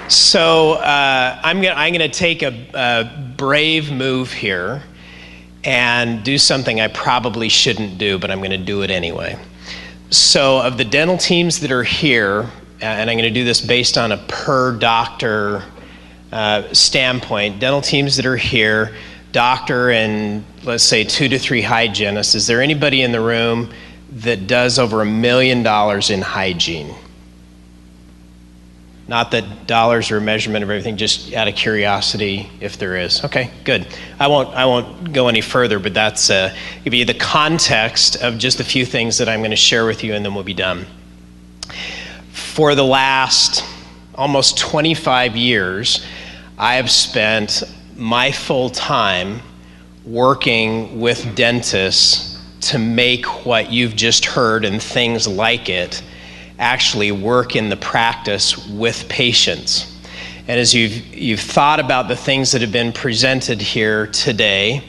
So I'm gonna take a brave move here and do something I probably shouldn't do, but I'm gonna do it anyway. So of the dental teams that are here, and I'm gonna do this based on a per doctor standpoint, dental teams that are here, doctor and let's say 2 to 3 hygienists, is there anybody in the room that does over $1 million in hygiene? Not that dollars are a measurement of everything, just out of curiosity, if there is. Okay, good. I won't go any further, but that's give you the context of just a few things that I'm going to share with you, and then we'll be done. For the last almost 25 years, I have spent my full time working with dentists to make what you've just heard and things like it actually work in the practice with patients. And as you've thought about the things that have been presented here today,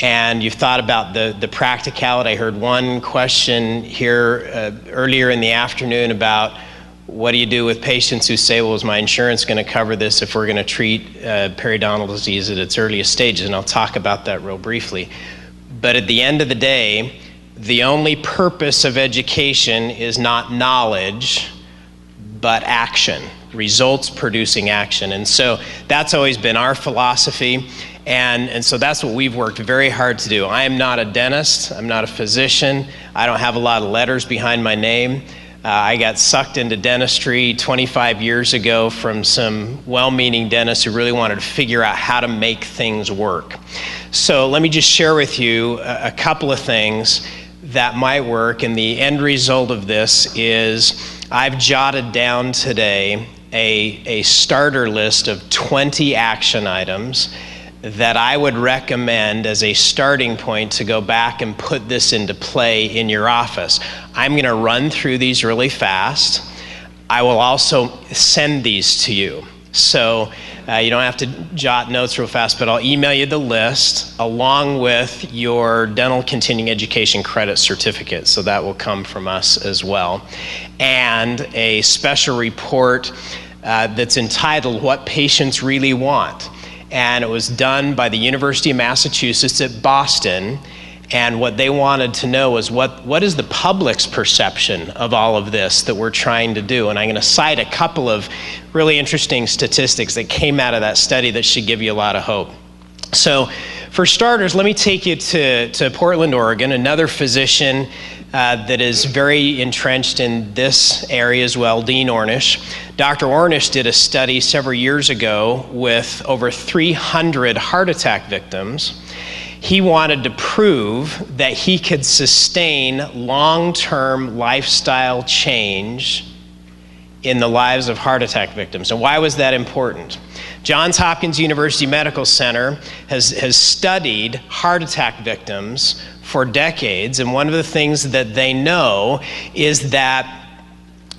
and you've thought about the practicality, I heard one question here earlier in the afternoon about what do you do with patients who say, well, is my insurance going to cover this if we're going to treat periodontal disease at its earliest stages? And I'll talk about that real briefly. But at the end of the day, the only purpose of education is not knowledge, but action, results producing action. And so that's always been our philosophy. And so that's what we've worked very hard to do. I am not a dentist. I'm not a physician. I don't have a lot of letters behind my name. I got sucked into dentistry 25 years ago from some well-meaning dentists who really wanted to figure out how to make things work. So let me just share with you a couple of things that might work, and the end result of this is I've jotted down today a starter list of 20 action items that I would recommend as a starting point to go back and put this into play in your office. I'm going to run through these really fast. I will also send these to you. So you don't have to jot notes real fast, but I'll email you the list along with your dental continuing education credit certificate. So that will come from us as well. And a special report that's entitled What Patients Really Want. And it was done by the University of Massachusetts at Boston. And what they wanted to know was what is the public's perception of all of this that we're trying to do? And I'm going to cite a couple of really interesting statistics that came out of that study that should give you a lot of hope. So for starters, let me take you to Portland, Oregon, another physician that is very entrenched in this area as well, Dean Ornish. Dr. Ornish did a study several years ago with over 300 heart attack victims. He wanted to prove that he could sustain long-term lifestyle change in the lives of heart attack victims. And why was that important? Johns Hopkins University Medical Center has studied heart attack victims for decades, and one of the things that they know is that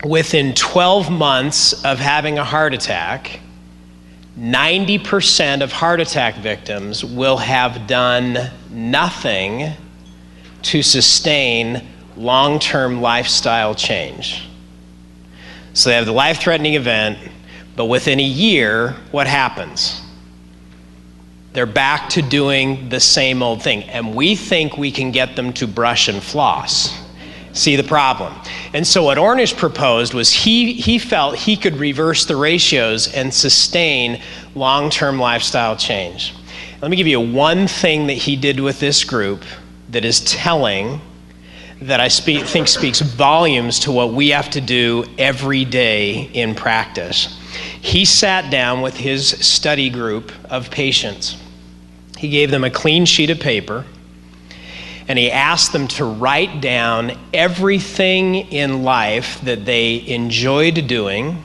within 12 months of having a heart attack, 90% of heart attack victims will have done nothing to sustain long-term lifestyle change. So they have the life-threatening event, but within a year, what happens? They're back to doing the same old thing. And we think we can get them to brush and floss. See the problem? And so what Ornish proposed was he felt he could reverse the ratios and sustain long-term lifestyle change. Let me give you one thing that he did with this group that is telling, that I think speaks volumes to what we have to do every day in practice. He sat down with his study group of patients. He gave them a clean sheet of paper, and he asked them to write down everything in life that they enjoyed doing,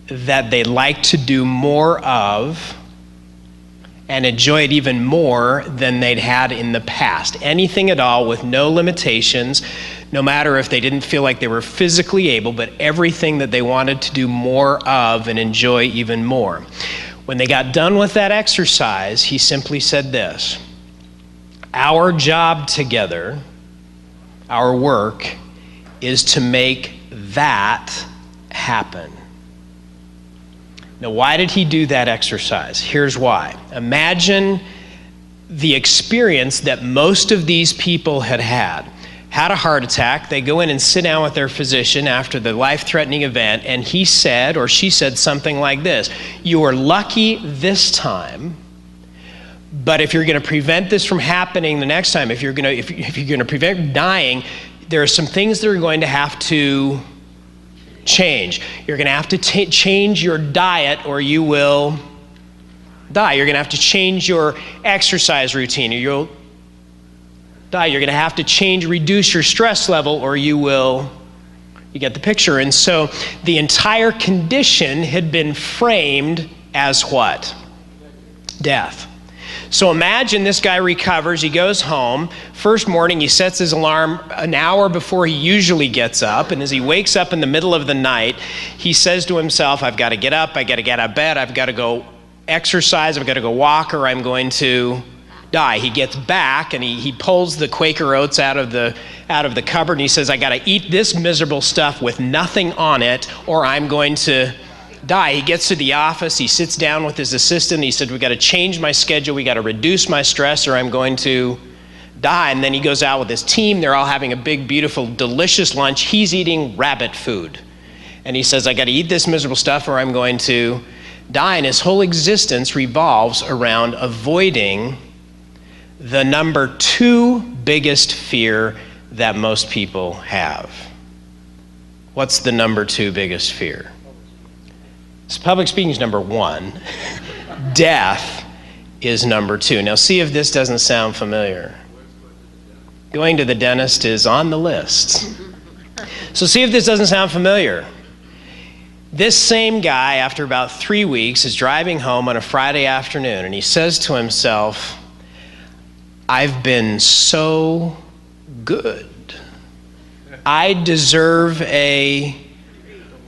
that they liked to do more of, and enjoyed even more than they'd had in the past. Anything at all with no limitations, no matter if they didn't feel like they were physically able, but everything that they wanted to do more of and enjoy even more. When they got done with that exercise, he simply said this: our job together, our work, is to make that happen. Now, why did he do that exercise? Here's why. Imagine the experience that most of these people had a heart attack. They go in and sit down with their physician after the life-threatening event, and he said, or she said something like this: you are lucky this time, but if you're going to prevent this from happening the next time, if you're going to prevent dying, there are some things that are going to have to change. You're going to have to change your diet or you will die. You're going to have to change your exercise routine or you'll die. You're going to have to reduce your stress level or you get the picture. And so the entire condition had been framed as what? Death. So imagine this guy recovers, he goes home. First morning, he sets his alarm an hour before he usually gets up. And as he wakes up in the middle of the night, he says to himself, I've got to get up, I've got to get out of bed, I've got to go exercise, I've got to go walk, or I'm going to die. He gets back and he pulls the Quaker Oats out of the cupboard and he says, I got to eat this miserable stuff with nothing on it, or I'm going to die. He gets to the office, he sits down with his assistant, he said, we got to change my schedule, we got to reduce my stress or I'm going to die. And then he goes out with his team, they're all having a big, beautiful, delicious lunch. He's eating rabbit food. And he says, I got to eat this miserable stuff or I'm going to die. And his whole existence revolves around avoiding the number 2 biggest fear that most people have. What's the number 2 biggest fear? So public speaking is number 1. Death is number 2. Now see if this doesn't sound familiar. Going to the dentist is on the list. So see if this doesn't sound familiar. This same guy, after about 3 weeks, is driving home on a Friday afternoon and he says to himself, I've been so good. I deserve a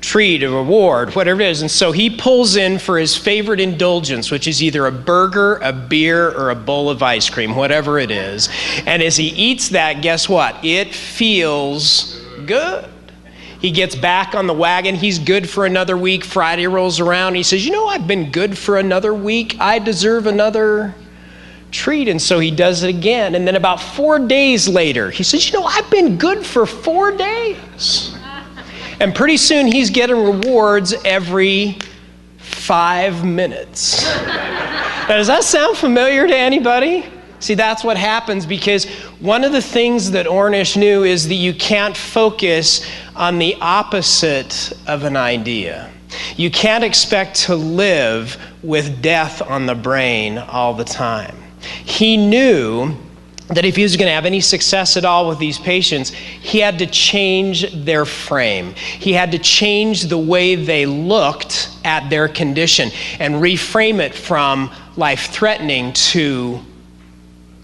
treat, a reward, whatever it is. And so he pulls in for his favorite indulgence, which is either a burger, a beer, or a bowl of ice cream, whatever it is. And as he eats that, guess what? It feels good. He gets back on the wagon. He's good for another week. Friday rolls around. He says, I've been good for another week. I deserve another treat. And so he does it again. And then about 4 days later, he says, I've been good for 4 days. And pretty soon he's getting rewards every 5 minutes. Now, does that sound familiar to anybody? See, that's what happens, because one of the things that Ornish knew is that you can't focus on the opposite of an idea. You can't expect to live with death on the brain all the time. He knew that if he was going to have any success at all with these patients, he had to change their frame. He had to change the way they looked at their condition and reframe it from life-threatening to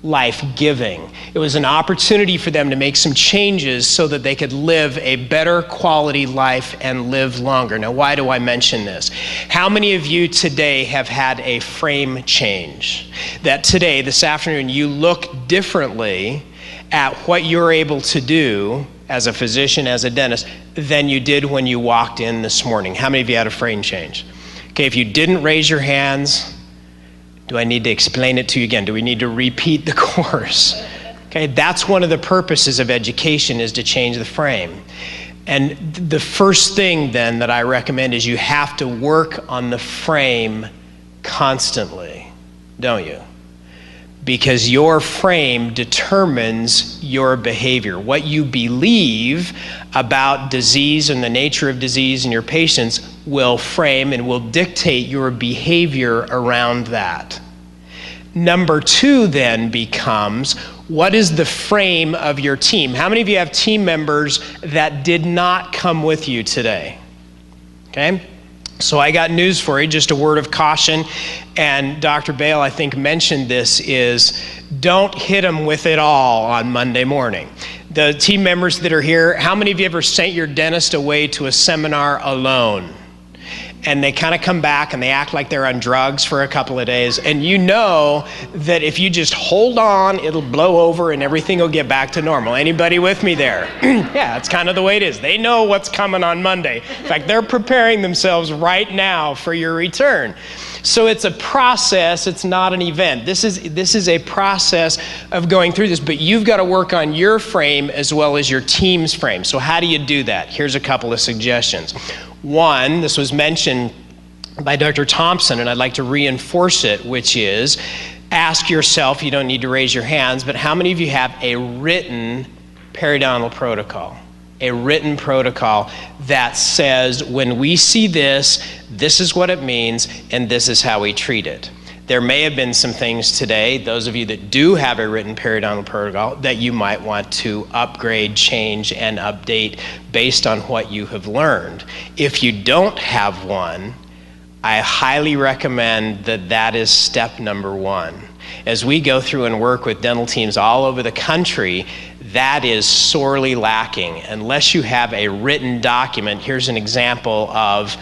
life-giving. It was an opportunity for them to make some changes so that they could live a better quality life and live longer. Now, why do I mention this? How many of you today have had a frame change? That today, this afternoon, you look differently at what you're able to do as a physician, as a dentist, than you did when you walked in this morning? How many of you had a frame change? Okay, if you didn't raise your hands, do I need to explain it to you again? Do we need to repeat the course? Okay, that's one of the purposes of education, is to change the frame. And the first thing then that I recommend is you have to work on the frame constantly, don't you? Because your frame determines your behavior. What you believe about disease and the nature of disease in your patients will frame and will dictate your behavior around that. Number 2 then becomes, what is the frame of your team? How many of you have team members that did not come with you today? Okay? So I got news for you, just a word of caution, and Dr. Bale, I think, mentioned this, is don't hit them with it all on Monday morning. The team members that are here, how many of you ever sent your dentist away to a seminar alone? and they kind of come back and they act like they're on drugs for a couple of days, and you know that if you just hold on, it'll blow over and everything will get back to normal. Anybody with me there? Yeah, it's kind of the way it is. They know what's coming on Monday. In fact, they're preparing themselves right now for your return. So it's a process, it's not an event. This is a process of going through this, but you've got to work on your frame as well as your team's frame. So how do you do that? Here's a couple of suggestions. One, this was mentioned by Dr. Thompson, and I'd like to reinforce it, which is ask yourself, you don't need to raise your hands, but how many of you have a written periodontal protocol? A written protocol that says when we see this, this is what it means, and this is how we treat it. There may have been some things today, those of you that do have a written periodontal protocol, that you might want to upgrade, change, and update based on what you have learned. If you don't have one, I highly recommend that that is step number one. As we go through and work with dental teams all over the country, that is sorely lacking. Unless you have a written document, here's an example of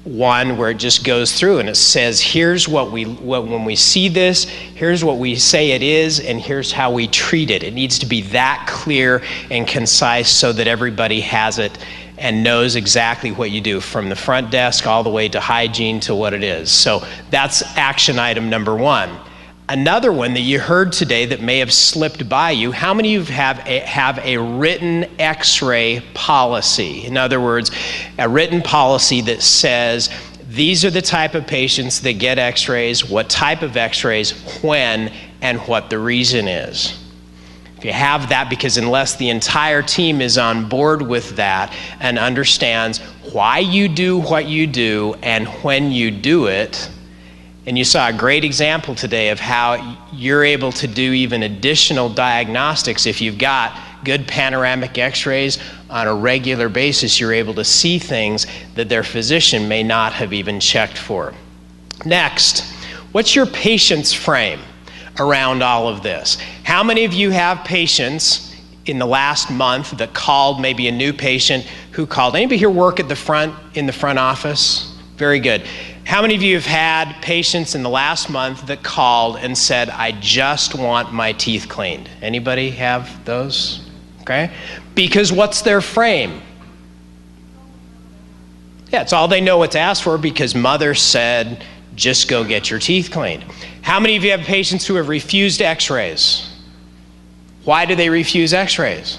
one where it just goes through and it says, here's what when we see this, here's what we say it is, and here's how we treat it. It needs to be that clear and concise so that everybody has it and knows exactly what you do, from the front desk all the way to hygiene to what it is. So that's action item number one. Another one that you heard today that may have slipped by you, how many of you have a written x-ray policy? In other words, a written policy that says, these are the type of patients that get x-rays, what type of x-rays, when, and what the reason is. If you have that, because unless the entire team is on board with that and understands why you do what you do and when you do it, and you saw a great example today of how you're able to do even additional diagnostics. If you've got good panoramic x-rays on a regular basis, you're able to see things that their physician may not have even checked for. Next, what's your patient's frame around all of this? How many of you have patients in the last month that called, maybe a new patient who called? Anybody here work at the front, in the front office? Very good. How many of you have had patients in the last month that called and said, I just want my teeth cleaned? Anybody have those? Okay. Because what's their frame? Yeah, it's all they know what to ask for because mother said, just go get your teeth cleaned. How many of you have patients who have refused x-rays? Why do they refuse x-rays?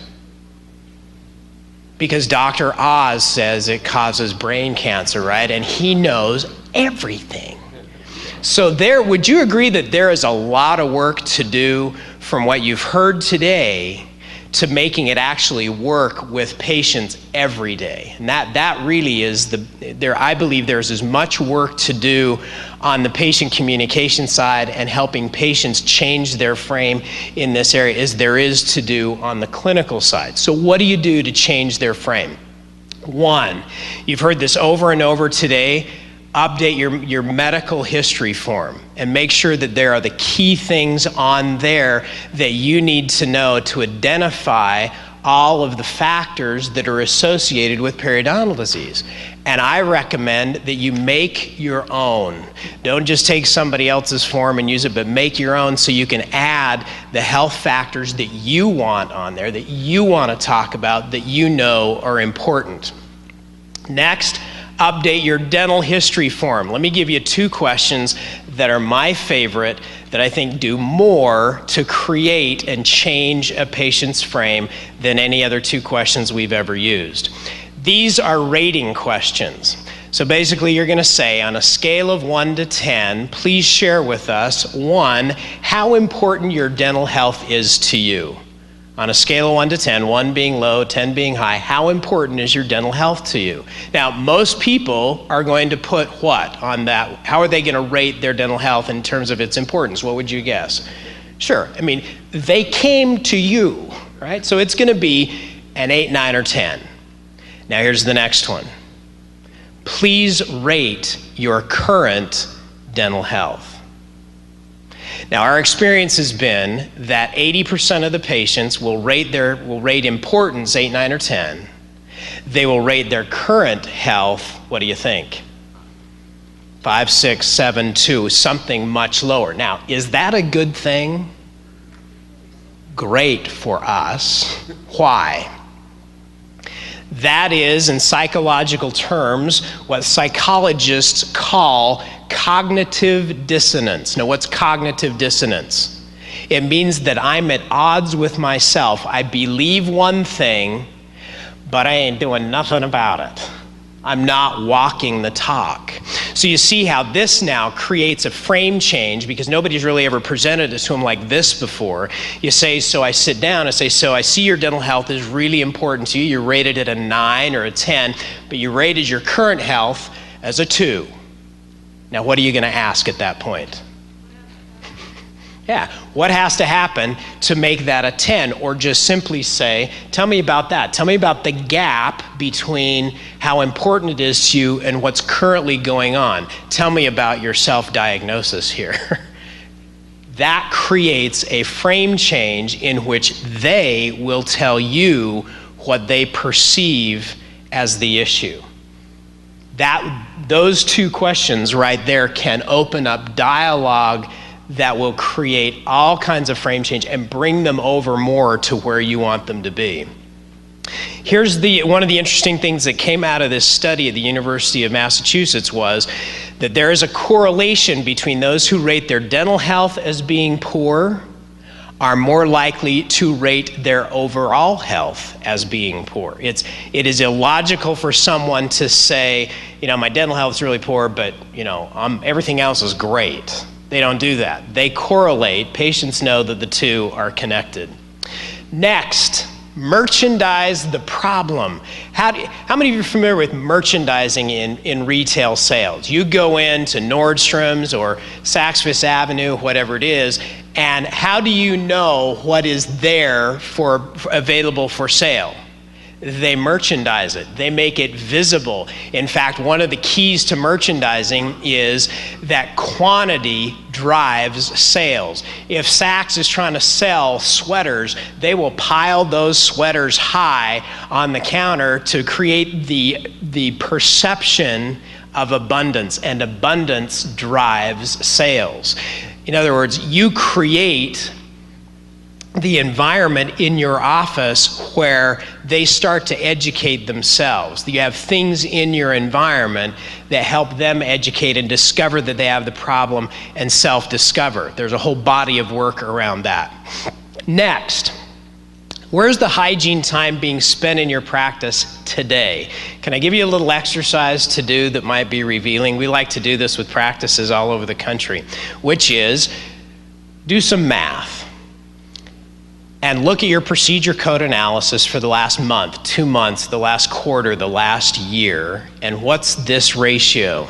Because Dr. Oz says it causes brain cancer, right? And he knows everything. So would you agree that there is a lot of work to do from what you've heard today to making it actually work with patients every day? And that really is I believe there's as much work to do on the patient communication side and helping patients change their frame in this area as there is to do on the clinical side. So what do you do to change their frame? One, you've heard this over and over today, update your medical history form and make sure that there are the key things on there that you need to know to identify all of the factors that are associated with periodontal disease. And I recommend that you make your own. Don't just take somebody else's form and use it, but make your own so you can add the health factors that you want on there, that you want to talk about, that you know are important. Next, update your dental history form. Let me give you two questions that are my favorite that I think do more to create and change a patient's frame than any other two questions we've ever used. These are rating questions. So basically you're going to say, on a scale of 1 to 10, please share with us, 1, how important your dental health is to you. On a scale of 1 to 10, 1 being low, 10 being high, how important is your dental health to you? Now, most people are going to put what on that? How are they going to rate their dental health in terms of its importance? What would you guess? Sure, I mean, they came to you, right? So it's going to be an 8, 9, or 10. Now here's the next one. Please rate your current dental health. Now, our experience has been that 80% of the patients will rate importance 8, 9, or 10. They will rate their current health, what do you think? 5, 6, 7, 2, something much lower. Now, is that a good thing? Great for us. Why? That is, in psychological terms, what psychologists call cognitive dissonance. Now, what's cognitive dissonance? It means that I'm at odds with myself. I believe one thing, but I ain't doing nothing about it. I'm not walking the talk. So you see how this now creates a frame change, because nobody's really ever presented it to them like this before. You say, so I sit down and say, so I see your dental health is really important to you. You rated it a 9 or a 10, but you rated your current health as a 2. Now, what are you going to ask at that point? Yeah, what has to happen to make that a 10? Or just simply say, tell me about that. Tell me about the gap between how important it is to you and what's currently going on. Tell me about your self-diagnosis here. That creates a frame change in which they will tell you what they perceive as the issue. Those two questions right there can open up dialogue that will create all kinds of frame change and bring them over more to where you want them to be. Here's one of the interesting things that came out of this study at the University of Massachusetts was that there is a correlation between those who rate their dental health as being poor are more likely to rate their overall health as being poor. It is illogical for someone to say, my dental health is really poor, but everything else is great. They don't do that. They correlate. Patients know that the two are connected. Next, merchandise the problem. How many of you are familiar with merchandising in retail sales? You go into Nordstrom's or Saks Fifth Avenue, whatever it is, and how do you know what is there available for sale? They merchandise it. They make it visible. In fact, one of the keys to merchandising is that quantity drives sales. If Saks is trying to sell sweaters, they will pile those sweaters high on the counter to create the perception of abundance, and abundance drives sales. In other words, you create the environment in your office where they start to educate themselves. You have things in your environment that help them educate and discover that they have the problem and self-discover. There's a whole body of work around that. Next, where's the hygiene time being spent in your practice today? Can I give you a little exercise to do that might be revealing? We like to do this with practices all over the country, which is do some math. And look at your procedure code analysis for the last month, 2 months, the last quarter, the last year, and what's this ratio?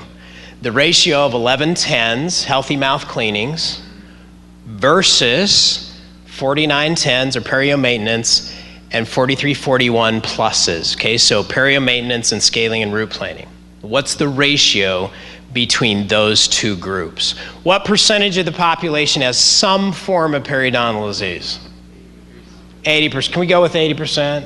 The ratio of 1110s, healthy mouth cleanings, versus 4910s or perio maintenance and 4341 pluses. Okay, so perio maintenance and scaling and root planing. What's the ratio between those two groups? What percentage of the population has some form of periodontal disease? 80%. Can we go with 80%?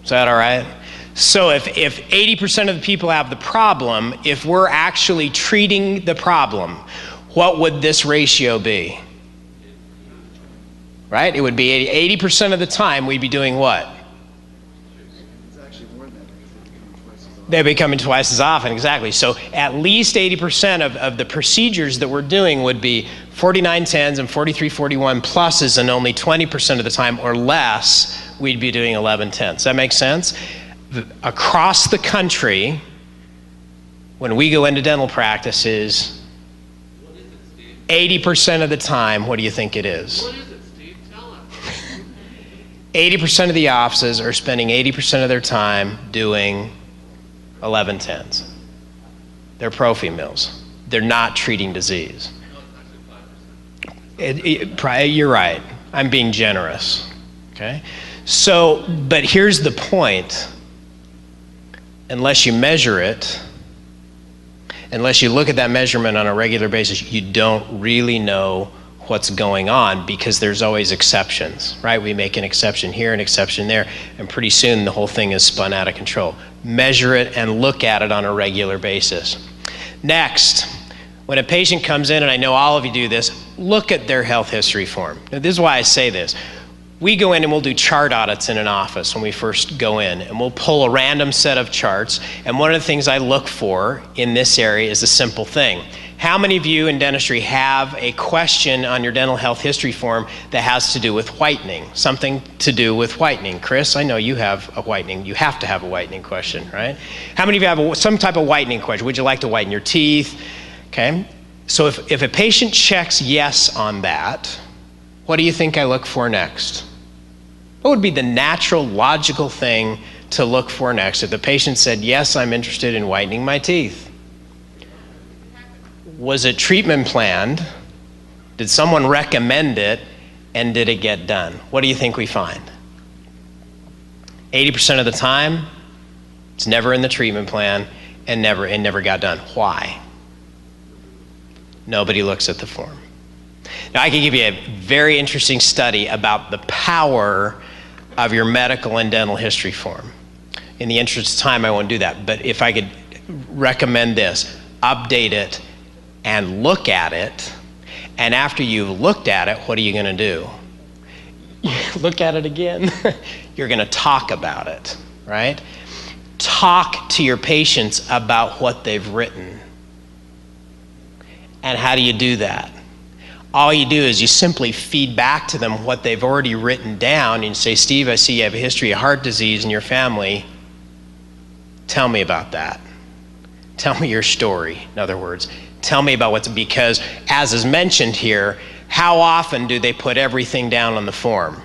Is that all right? So if 80% of the people have the problem, if we're actually treating the problem, what would this ratio be? Right? It would be 80% of the time we'd be doing what? It's actually more than that because they're becoming twice as often, exactly. So at least 80% of the procedures that we're doing would be 4910s and 4341 pluses, and only 20% of the time or less we'd be doing 1110s. Does that make sense? Across the country, when we go into dental practices, 80% of the time, what do you think it is? What is it, Steve? Tell us. 80% of the offices are spending 80% of their time doing 1110s. They're prophy mills. They're not treating disease. You're right. I'm being generous. Okay? So, but here's the point. Unless you measure it, unless you look at that measurement on a regular basis, you don't really know what's going on, because there's always exceptions, right? We make an exception here, an exception there, and pretty soon the whole thing is spun out of control. Measure it and look at it on a regular basis. Next, when a patient comes in, and I know all of you do this, look at their health history form. Now, this is why I say this. We go in and we'll do chart audits in an office when we first go in, and we'll pull a random set of charts. And one of the things I look for in this area is a simple thing. How many of you in dentistry have a question on your dental health history form that has to do with whitening? Something to do with whitening. Chris, I know you have a whitening. You have to have a whitening question, right? How many of you have some type of whitening question? Would you like to whiten your teeth? Okay, so if a patient checks yes on that, what do you think I look for next? What would be the natural, logical thing to look for next if the patient said, yes, I'm interested in whitening my teeth? Was it treatment planned? Did someone recommend it? And did it get done? What do you think we find? 80% of the time, it's never in the treatment plan and it never got done. Why? Nobody looks at the form. Now, I can give you a very interesting study about the power of your medical and dental history form. In the interest of time, I won't do that, but if I could recommend this, update it and look at it, and after you've looked at it, what are you going to do? Look at it again. You're going to talk about it, right? Talk to your patients about what they've written. And how do you do that? All you do is you simply feed back to them what they've already written down, and you say, Steve, I see you have a history of heart disease in your family. Tell me about that. Tell me your story, in other words. Tell me about because as is mentioned here, how often do they put everything down on the form?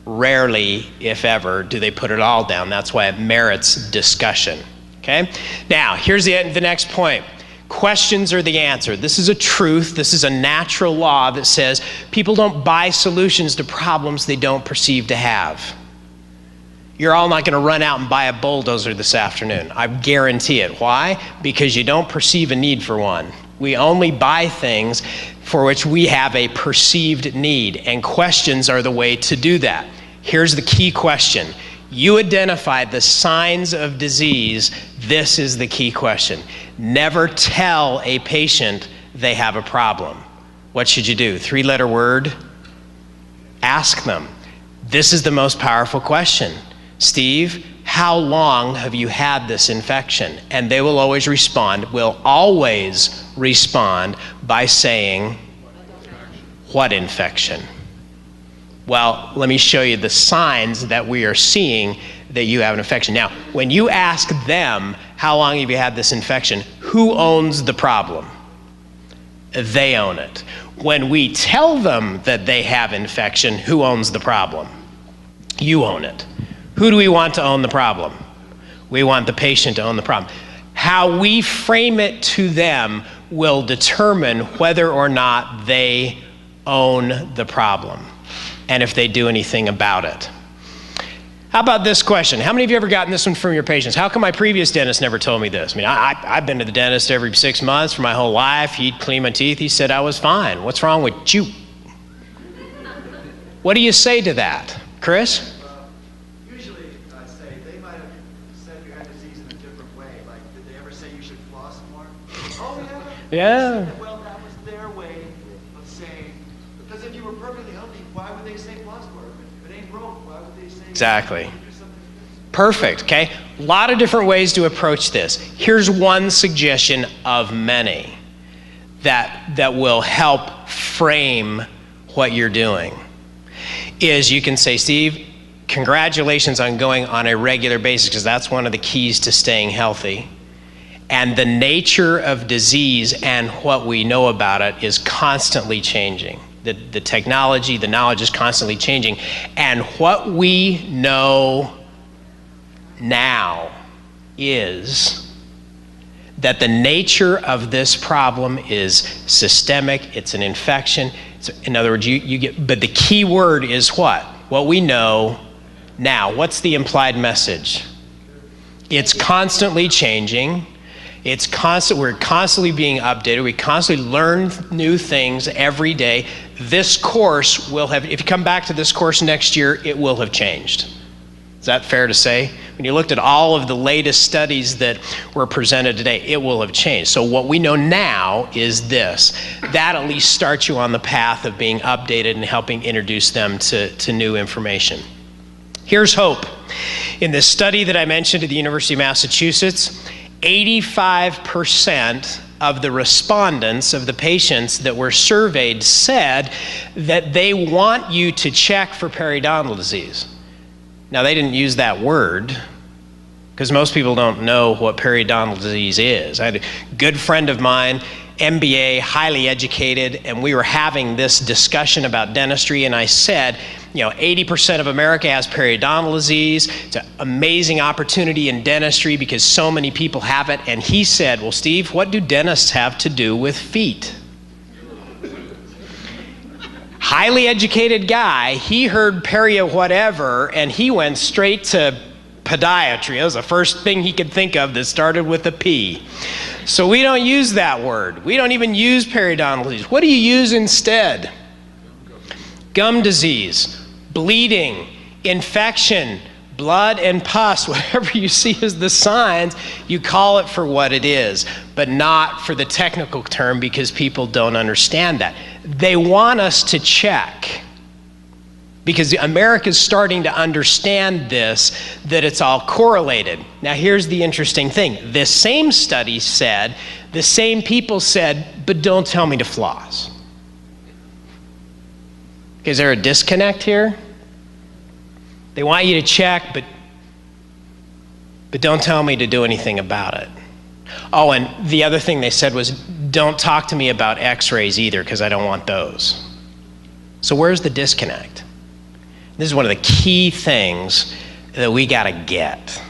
Rarely, if ever, do they put it all down. That's why it merits discussion, okay? Now, here's the next point. Questions are the answer. This is a truth. This is a natural law that says people don't buy solutions to problems they don't perceive to have. You're all not going to run out and buy a bulldozer this afternoon. I guarantee it. Why? Because you don't perceive a need for one. We only buy things for which we have a perceived need, and questions are the way to do that. Here's the key question. You identified the signs of disease. This is the key question. Never tell a patient they have a problem. What should you do? 3-letter word? Ask them. This is the most powerful question. Steve, how long have you had this infection? And they will always respond by saying, what infection? Well, let me show you the signs that we are seeing that you have an infection. Now, when you ask them, how long have you had this infection? Who owns the problem? They own it. When we tell them that they have infection, who owns the problem? You own it. Who do we want to own the problem? We want the patient to own the problem. How we frame it to them will determine whether or not they own the problem and if they do anything about it. How about this question? How many of you ever gotten this one from your patients? How come my previous dentist never told me this? I mean, I've been to the dentist every 6 months for my whole life. He'd clean my teeth. He said I was fine. What's wrong with you? What do you say to that? Chris? Usually I say they might have said you had disease in a different way. Like, did they ever say you should floss more? Oh, yeah? Yeah. Well, that was their way of saying, because if you were perfectly healthy, why would they say floss more? If it ain't broke, why would they say... Exactly. Perfect, okay? A lot of different ways to approach this. Here's one suggestion of many that will help frame what you're doing. Is you can say, Steve, congratulations on going on a regular basis, because that's one of the keys to staying healthy. And the nature of disease and what we know about it is constantly changing. The technology, the knowledge is constantly changing. And what we know now is that the nature of this problem is systemic, it's an infection. In other words, you get, but the key word is what? What we know now. What's the implied message? It's constantly changing. We're constantly being updated. We constantly learn new things every day. This course will have, if you come back to this course next year, it will have changed. Is that fair to say? When you looked at all of the latest studies that were presented today, it will have changed. So what we know now is this. That at least starts you on the path of being updated and helping introduce them to new information. Here's hope. In this study that I mentioned at the University of Massachusetts, 85% of the respondents, of the patients that were surveyed, said that they want you to check for periodontal disease. Now, they didn't use that word because most people don't know what periodontal disease is. I had a good friend of mine, MBA, highly educated, and we were having this discussion about dentistry, and I said, 80% of America has periodontal disease. It's an amazing opportunity in dentistry because so many people have it. And he said, well, Steve, what do dentists have to do with feet? Highly educated guy, he heard perio whatever, and he went straight to podiatry. That was the first thing he could think of that started with a P. So we don't use that word. We don't even use periodontal disease. What do you use instead? Gum disease, bleeding, infection, blood and pus, whatever you see as the signs, you call it for what it is, but not for the technical term because people don't understand that. They want us to check because America's starting to understand this, that it's all correlated. Now here's the interesting thing. This same study said, the same people said, but don't tell me to floss. Is there a disconnect here? They want you to check, but don't tell me to do anything about it. Oh, and the other thing they said was, don't talk to me about x-rays either, because I don't want those. So where's the disconnect? This is one of the key things that we got to get,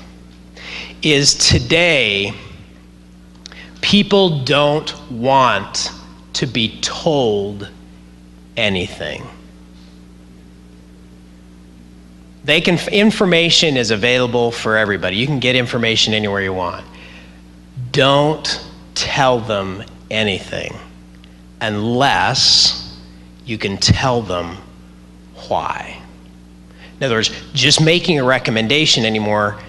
is today, people don't want to be told anything. Information is available for everybody. You can get information anywhere you want. Don't tell them anything unless you can tell them why. In other words, just making a recommendation anymore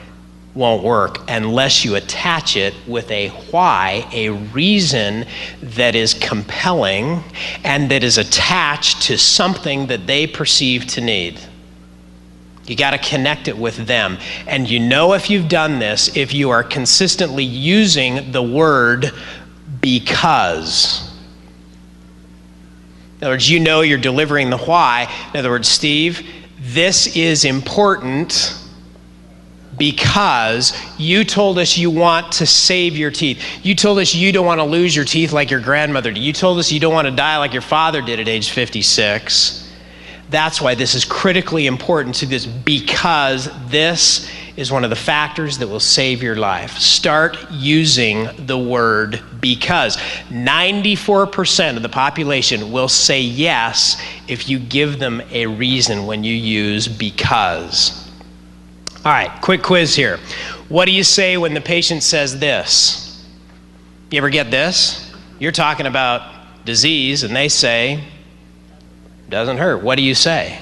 won't work unless you attach it with a why, a reason that is compelling and that is attached to something that they perceive to need. You got to connect it with them. And you know if you've done this, if you are consistently using the word because. In other words, you know you're delivering the why. In other words, Steve, this is important because you told us you want to save your teeth. You told us you don't want to lose your teeth like your grandmother did. You told us you don't want to die like your father did at age 56. That's why this is critically important to this, because this is one of the factors that will save your life. Start using the word because. 94% of the population will say yes if you give them a reason when you use because. All right, quick quiz here. What do you say when the patient says this? You ever get this? You're talking about disease and they say, doesn't hurt. What do you say?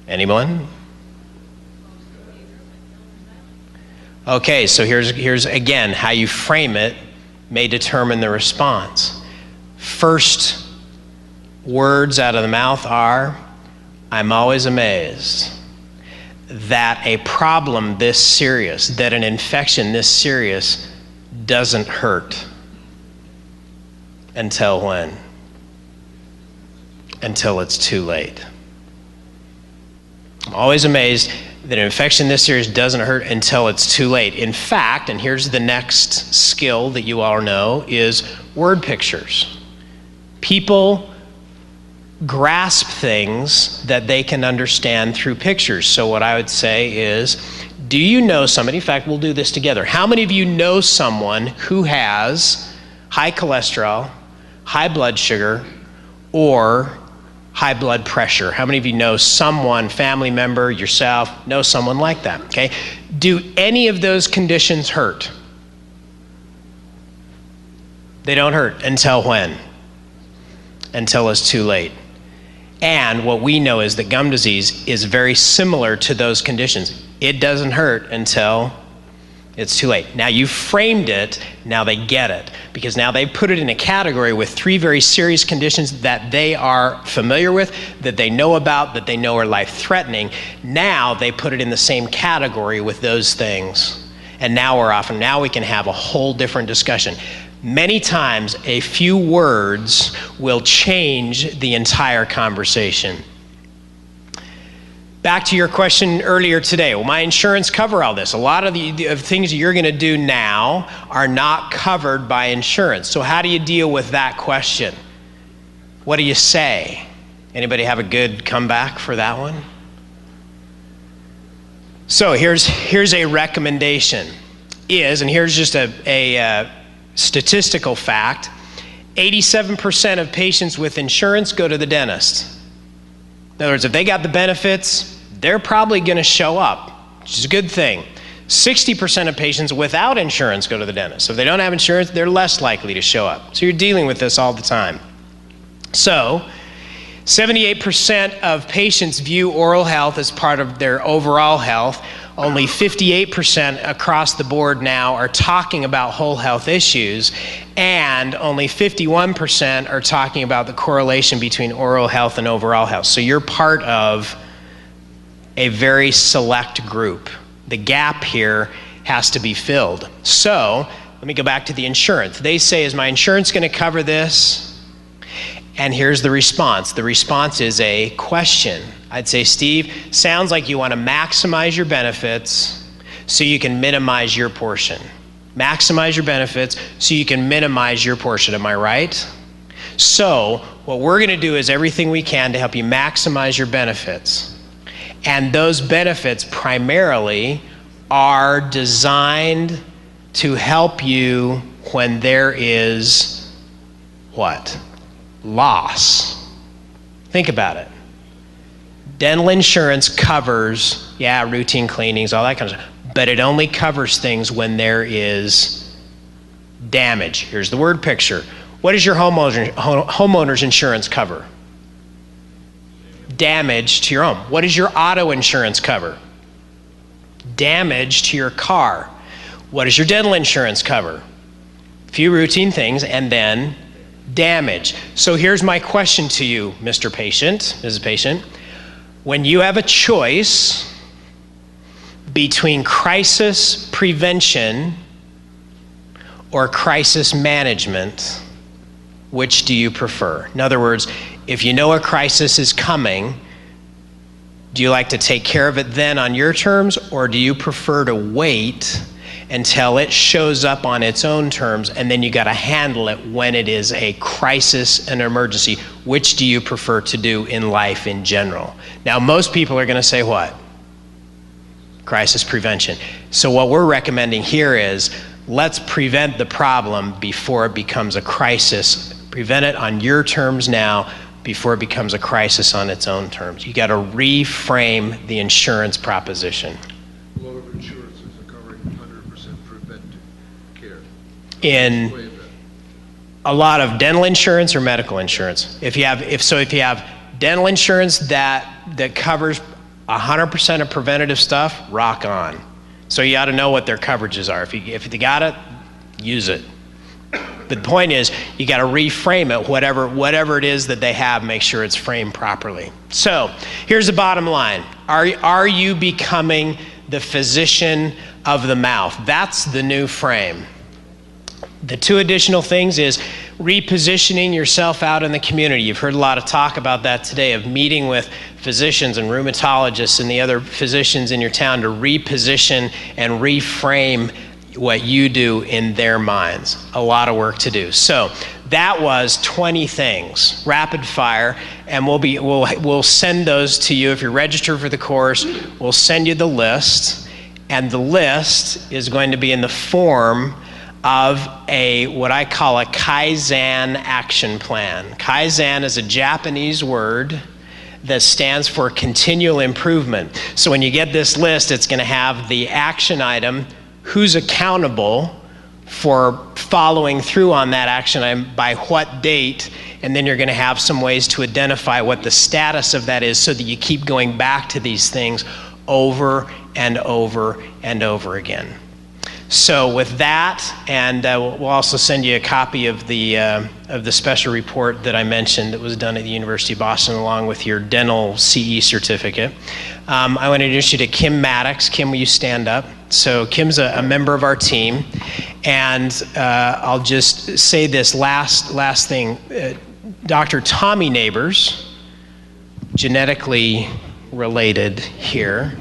Anyone? Okay, so here's again how you frame it may determine the response. First words out of the mouth are, I'm always amazed that a problem this serious, that an infection this serious doesn't hurt. Until when? Until it's too late. I'm always amazed that an infection this serious doesn't hurt until it's too late. In fact, and here's the next skill that you all know, is word pictures. People grasp things that they can understand through pictures. So what I would say is, do you know somebody, in fact, we'll do this together. How many of you know someone who has high cholesterol, high blood sugar, or high blood pressure? How many of you know someone, family member, yourself, know someone like that? Okay. Do any of those conditions hurt? They don't hurt until when? Until it's too late. And what we know is that gum disease is very similar to those conditions. It doesn't hurt until it's too late. Now you framed it, now they get it. Because now they put it in a category with 3 very serious conditions that they are familiar with, that they know about, that they know are life-threatening. Now they put it in the same category with those things. And now we can have a whole different discussion. Many times, a few words will change the entire conversation. Back to your question earlier today, will my insurance cover all this? A lot of the things you're going to do now are not covered by insurance. So how do you deal with that question? What do you say? Anybody have a good comeback for that one? So here's a recommendation. And here's just a statistical fact, 87% of patients with insurance go to the dentist. In other words, if they got the benefits, they're probably going to show up, which is a good thing. 60% of patients without insurance go to the dentist. So if they don't have insurance, they're less likely to show up. So you're dealing with this all the time. So 78% of patients view oral health as part of their overall health. Only 58% across the board now are talking about whole health issues, and only 51% are talking about the correlation between oral health and overall health. So you're part of a very select group. The gap here has to be filled. So let me go back to the insurance. They say, is my insurance going to cover this? And here's the response. The response is a question. I'd say, Steve, sounds like you want to maximize your benefits so you can minimize your portion. Maximize your benefits so you can minimize your portion. Am I right? So what we're going to do is everything we can to help you maximize your benefits. And those benefits primarily are designed to help you when there is what? Loss. Think about it. Dental insurance covers, routine cleanings, all that kind of stuff, but it only covers things when there is damage. Here's the word picture. What does your homeowner's insurance cover? Damage to your home. What does your auto insurance cover? Damage to your car. What does your dental insurance cover? A few routine things and then damage. So here's my question to you, Mr. Patient, Mrs. Patient. When you have a choice between crisis prevention or crisis management, which do you prefer? In other words, if you know a crisis is coming, do you like to take care of it then on your terms, or do you prefer to wait until it shows up on its own terms and then you got to handle it when it is a crisis and emergency? Which do you prefer to do in life in general? Now, most people are going to say what? Crisis prevention. So what we're recommending here is let's prevent the problem before it becomes a crisis. Prevent it on your terms now before it becomes a crisis on its own terms. You got to reframe the insurance proposition. A lot of insurances are covering 100% preventive care. In a lot of dental insurance or medical insurance. If you have dental insurance that covers 100% of preventative stuff, rock on. So you ought to know what their coverages are. If you got it, use it. But the point is, you got to reframe it. Whatever it is that they have, make sure it's framed properly. So here's the bottom line. Are you becoming the physician of the mouth? That's the new frame. The 2 additional things is repositioning yourself out in the community. You've heard a lot of talk about that today, of meeting with physicians and rheumatologists and the other physicians in your town to reposition and reframe what you do in their minds. A lot of work to do. So that was 20 things, rapid fire, and we'll send those to you. If you're registered for the course, we'll send you the list, and the list is going to be in the form of what I call a Kaizen action plan. Kaizen is a Japanese word that stands for continual improvement. So when you get this list, it's going to have the action item, who's accountable for following through on that action item, by what date, and then you're going to have some ways to identify what the status of that is so that you keep going back to these things over and over and over again. So with that, and we'll also send you a copy of the special report that I mentioned that was done at the University of Boston along with your dental CE certificate. I want to introduce you to Kim Maddox. Kim, will you stand up? So Kim's a member of our team, and I'll just say this last thing. Dr. Tommy Neighbors, genetically related here.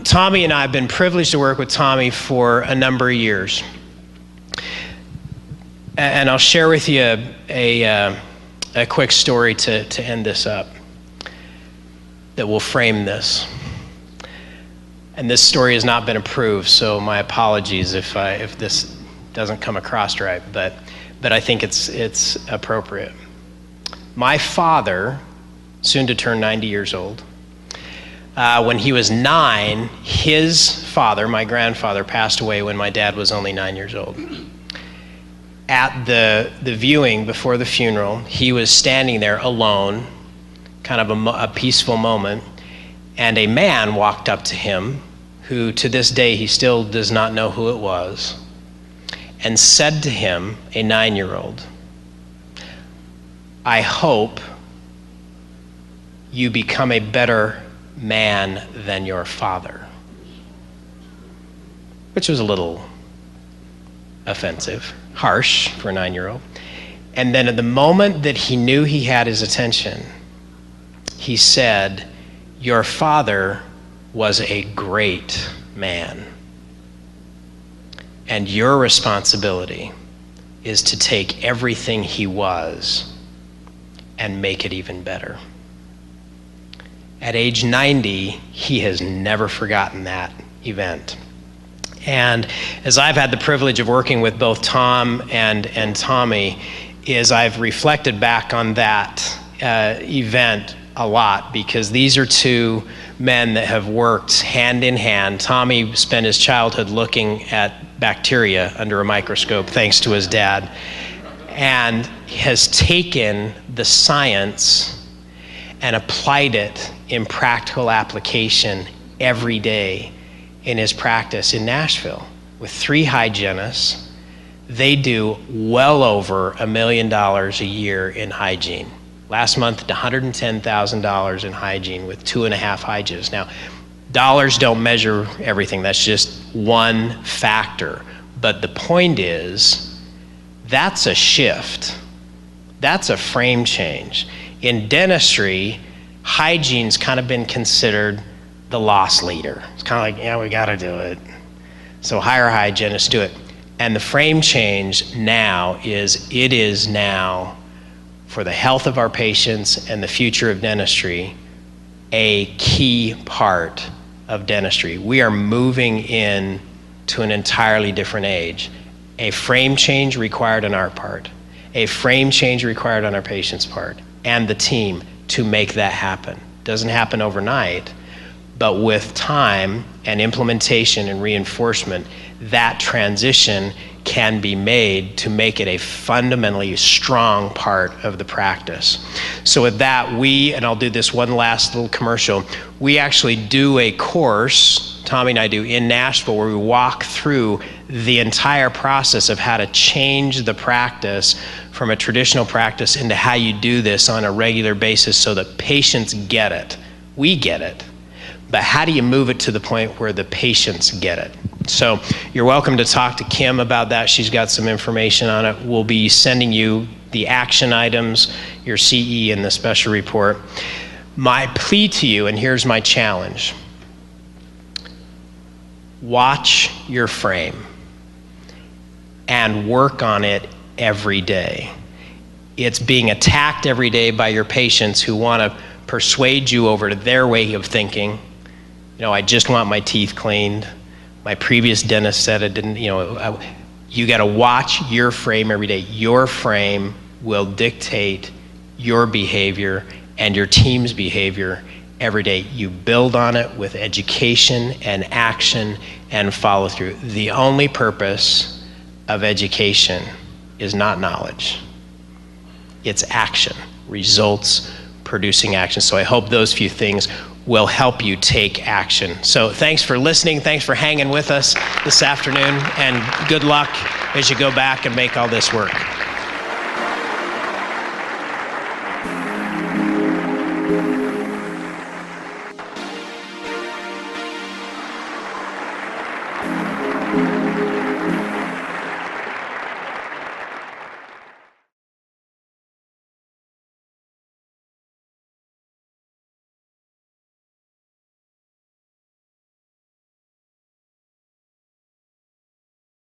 Tommy and I have been privileged to work with Tommy for a number of years. And I'll share with you a quick story to end this up that will frame this. And this story has not been approved, so my apologies if this doesn't come across right, but I think it's appropriate. My father, soon to turn 90 years old, when he was 9, his father, my grandfather, passed away when my dad was only 9 years old. At the viewing before the funeral, he was standing there alone, kind of a peaceful moment, and a man walked up to him, who to this day he still does not know who it was, and said to him, a 9-year-old, "I hope you become a better man than your father," which was a little offensive, harsh for a 9-year-old. And then at the moment that he knew he had his attention, he said, "Your father was a great man, and your responsibility is to take everything he was and make it even better." At age 90, he has never forgotten that event. And as I've had the privilege of working with both Tom and Tommy, is I've reflected back on that event a lot, because these are two men that have worked hand in hand. Tommy spent his childhood looking at bacteria under a microscope, thanks to his dad, and has taken the science and applied it in practical application every day in his practice in Nashville. With 3 hygienists, they do well over $1 million a year in hygiene. Last month, $110,000 in hygiene with 2.5 hygienists. Now, dollars don't measure everything. That's just one factor. But the point is, that's a shift. That's a frame change. In dentistry, hygiene's kind of been considered the loss leader. It's kind of like, yeah, we got to do it. So hire hygienists, do it. And the frame change now is, it is now, for the health of our patients and the future of dentistry, a key part of dentistry. We are moving in to an entirely different age. A frame change required on our part, a frame change required on our patient's part, and the team to make that happen. Doesn't happen overnight, but with time and implementation and reinforcement, that transition can be made to make it a fundamentally strong part of the practice. So with that, and I'll do this one last little commercial, we actually do a course, Tommy and I do, in Nashville, where we walk through the entire process of how to change the practice from a traditional practice into how you do this on a regular basis so that patients get it. We get it. But how do you move it to the point where the patients get it? So you're welcome to talk to Kim about that. She's got some information on it. We'll be sending you the action items, your CE, and the special report. My plea to you, and here's my challenge: watch your frame and work on it every day. It's being attacked every day by your patients who want to persuade you over to their way of thinking. You know, I just want my teeth cleaned. My previous dentist said it didn't, you got to watch your frame every day. Your frame will dictate your behavior and your team's behavior every day. You build on it with education and action and follow through. The only purpose of education is not knowledge. It's action, results producing action. So I hope those few things will help you take action. So thanks for listening. Thanks for hanging with us this afternoon, and good luck as you go back and make all this work.